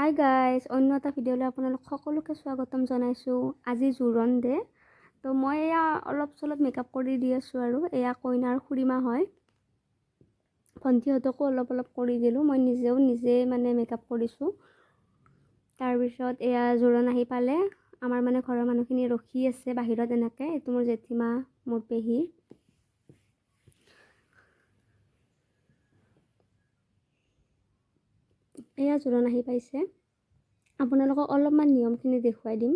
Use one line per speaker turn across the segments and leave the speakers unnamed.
Hi guys, অন্য এটা ভিডিঅ'লৈ আপোনালোক সকলোকে স্বাগতম জনাইছোঁ। আজি জোৰোণ ডে, তো মই এয়া অলপ চলপ মেকআপ কৰি দি আছোঁ আৰু এয়া কইনাৰ খুৰীমা হয়। ভণ্টিহঁতকো অলপ অলপ কৰি দিলোঁ, মই নিজে মানে মেকআপ কৰিছোঁ। তাৰপিছত এয়া জোৰোণ আহি পালে, আমাৰ মানে ঘৰৰ মানুহখিনি ৰখি আছে বাহিৰত এনেকৈ। এইটো মোৰ জেঠীমা, মোৰ পেহী। এয়া জোৰোণ আহি পাইছে, আপোনালোকক অলপমান নিয়মখিনি দেখুৱাই দিম।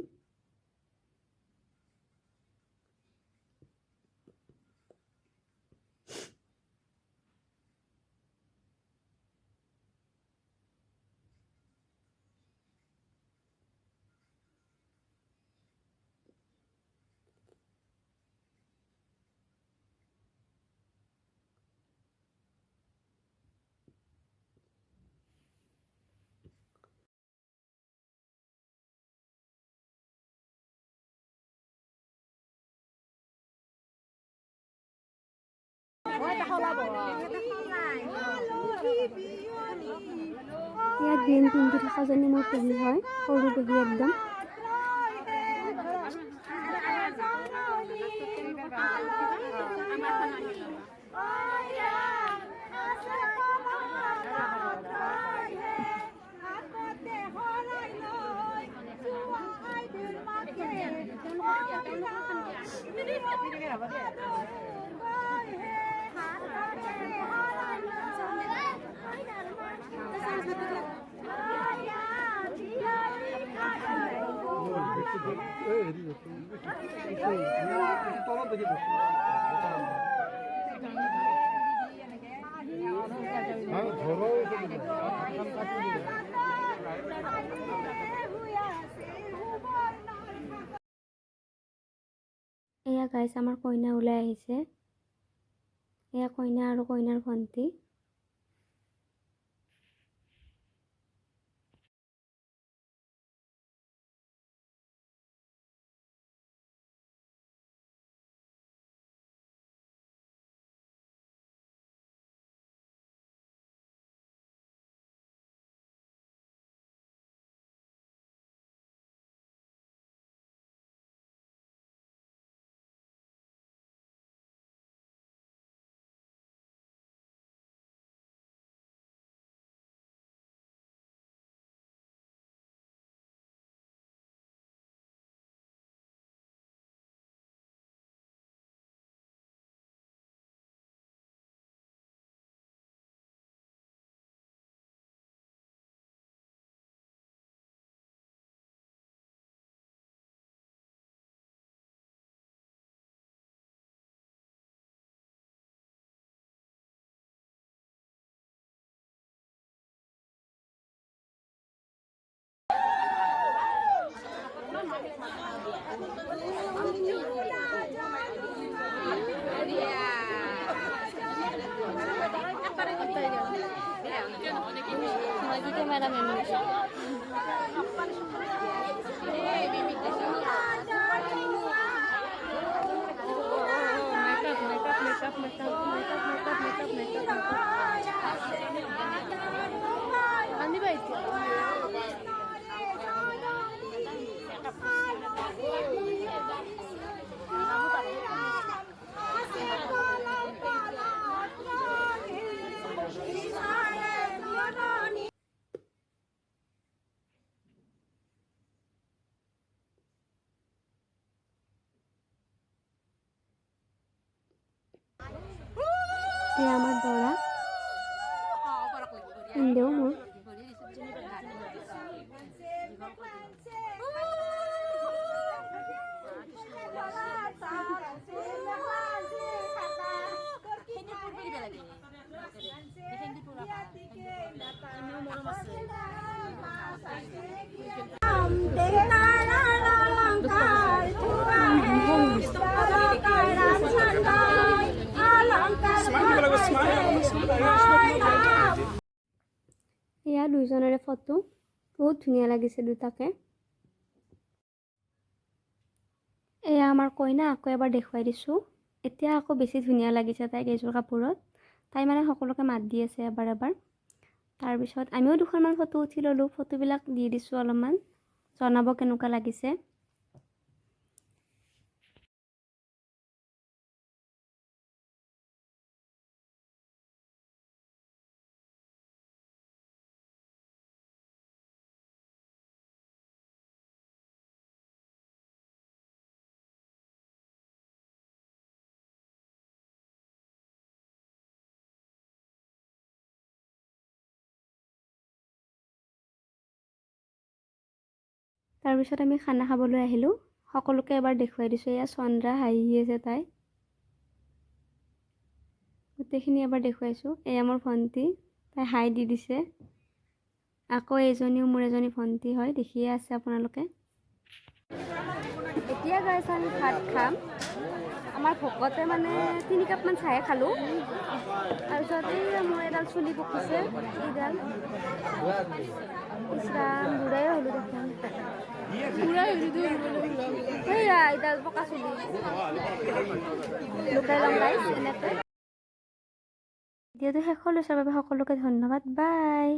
ইয়াত গ্ৰীণ পিন্ধি থকাজনী মোৰ পেহী হয়, সৰু পেহী একদম। এয়া গাইজ, আমাৰ কইনা ওলাই আহিছে। এয়া কইনা আৰু কইনাৰ ভণ্টি। এয়া আমাৰ দৰা ইন্দেও মোৰ। এয়া দুইজনৰে ফটো, বহুত ধুনীয়া লাগিছে দুটাকে। এয়া আমাৰ কইনা, আকৌ এবাৰ দেখুৱাই দিছোঁ। এতিয়া আকৌ বেছি ধুনীয়া লাগিছে তাইক এইযোৰ কাপোৰত। তাই মানে সকলোকে মাত দি আছে এবাৰ এবাৰ। তাৰপিছত আমিও দুখনমান ফটো উঠি ল'লোঁ, ফটোবিলাক দি দিছোঁ অলপমান, জনাব কেনেকুৱা লাগিছে। তাৰপিছত আমি খানা খাবলৈ আহিলোঁ, সকলোকে এবাৰ দেখুৱাই দিছোঁ। এয়া চন্দ্ৰা হাঁহি আছে তাই, গোটেইখিনি এবাৰ দেখুৱাইছোঁ। এয়া মোৰ ভণ্টি, তাই হাই দি দিছে। আকৌ এইজনীও মোৰ এজনী ভণ্টি হয়, দেখিয়ে আছে আপোনালোকে। এতিয়া গাইছ আমি ভাত খাম। আমাৰ ভকতে মানে 3 কাপমান চাহে খালোঁ। তাৰপিছত এই মোৰ এডাল চুলি পকিছে, এইডাল ইছৰাম বুঢ়াই হ'লোঁ দেখোন। সেইয়া এইডাল পকা চুলি লুকাই ল'ম গাইছ এনেকৈ। ভিডিঅ'টো শেষ হ'লোঁ, চোৱাৰ বাবে সকলোকে ধন্যবাদ, বাই।